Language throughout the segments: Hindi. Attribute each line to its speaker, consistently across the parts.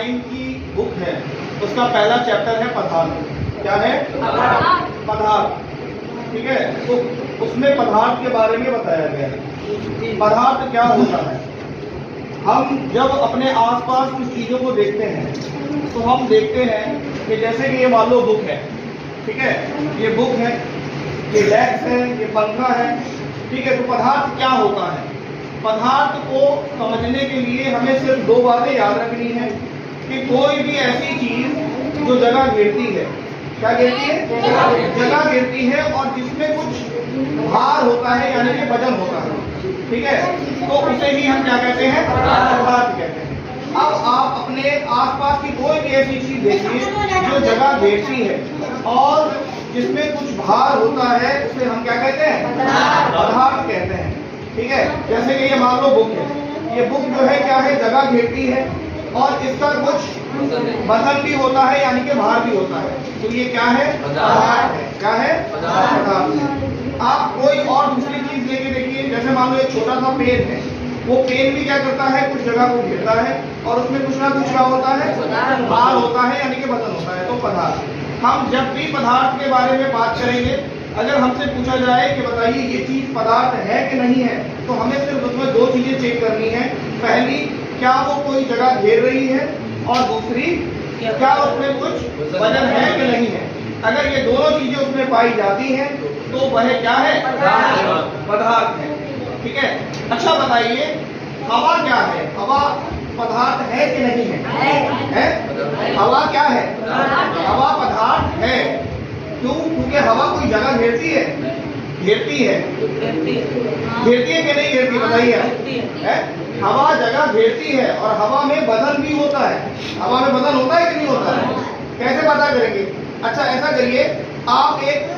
Speaker 1: 9 की बुक है उसका पहला चैप्टर है पदार्थ। क्या है? पदार्थ। ठीक है, तो उसमें पदार्थ के बारे में बताया गया है। पदार्थ क्या होता है? हम जब अपने आसपास कुछ चीजों को देखते हैं तो हम देखते हैं कि जैसे कि ये मान लो बुक है, ठीक है, ये बुक है, ये डेस्क है, ये पंखा है, ठीक है। तो पदार्थ क्या होता है? पदार्थ को समझने के लिए हमें सिर्फ दो बातें याद रखनी है कि कोई भी ऐसी चीज जो जगह घेरती है, क्या घेरती है? जगह घेरती है और जिसमें कुछ भार होता है यानी कि वजन होता है, ठीक है, तो उसे ही हम क्या कहते हैं? पदार्थ कहते हैं। अब आप अपने आसपास की कोई भी ऐसी चीज देखिए जो जगह घेरती है और जिसमें कुछ भार होता है, उसे हम क्या कहते हैं? पदार्थ कहते हैं। ठीक है, जैसे कि ये मान लो बुक है, ये बुक जो है क्या है? जगह घेरती है और इसका कुछ वजन भी होता है यानी कि भार भी होता है, तो ये क्या है? पदार्थ है। क्या है? पदार्थ है। आप कोई और दूसरी चीज लेके देखिए, जैसे मान लो एक छोटा सा पेन है, वो पेन भी क्या करता है? कुछ जगह को घेरता है और उसमें कुछ ना कुछ क्या होता है? भार होता है यानी कि वजन होता है, तो पदार्थ। हम जब भी पदार्थ के बारे में बात करेंगे, अगर हमसे पूछा जाए कि बताइए ये चीज पदार्थ है कि नहीं है, तो हमें सिर्फ उसमें दो चीजें चेक करनी है। पहली, क्या वो कोई जगह घेर रही है, और दूसरी, क्या उसमें कुछ वजन है कि नहीं है। अगर ये दोनों चीजें उसमें पाई जाती हैं तो वह क्या है? पदार्थ है। ठीक है, अच्छा बताइए हवा क्या है? हवा पदार्थ है कि नहीं है? हवा क्या है? हवा पदार्थ है। क्यों? क्योंकि हवा कोई जगह घेरती है? घेरती है। घेरती है कि नहीं घेरती? बताइए। हवा जगह घेरती है और हवा में वजन भी होता है। हवा में वजन होता है कि नहीं होता है? कैसे पता करेंगे? अच्छा ऐसा करिए, आप एक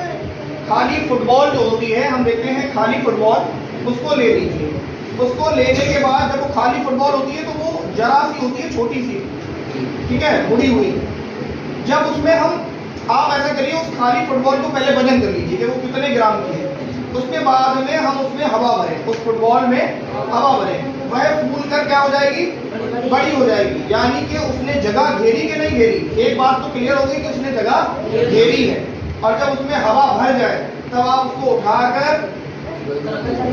Speaker 1: खाली फुटबॉल जो होती है, हम देखते हैं खाली फुटबॉल, उसको ले लीजिए। उसको लेने के बाद जब वो खाली फुटबॉल होती है तो वो जरा सी होती है, छोटी सी, ठीक है, मुड़ी हुई। जब उसमें आप ऐसा करिए, उस खाली फुटबॉल को पहले वजन कर लीजिए कि वो कितने ग्राम की है। उसके बाद में हम उसमें हवा भरें, उस फुटबॉल में हवा भरें, वह फूल कर क्या हो जाएगी? बड़ी हो जाएगी। यानी कि उसने जगह घेरी कि नहीं घेरी? एक बात तो क्लियर हो गई कि उसने जगह घेरी है। और जब उसमें हवा भर जाए तब आप उसको उठाकर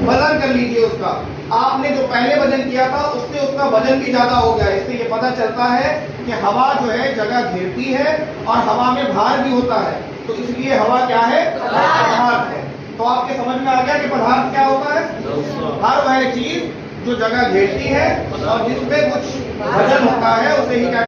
Speaker 1: वजन कर लीजिए उसका। आपने जो पहले वजन किया था उससे उसका वजन भी ज्यादा हो गया। इससे ये पता चलता है कि हवा जो है जगह घेरती है और हवा में भार भी होता है, तो इसलिए हवा क्या है? पदार्थ है। तो आपके समझ में आ गया कि पदार्थ क्या होता है? हर वह चीज जो जगह घेरती है और जिसमें कुछ वजन होता है उसे ही क्या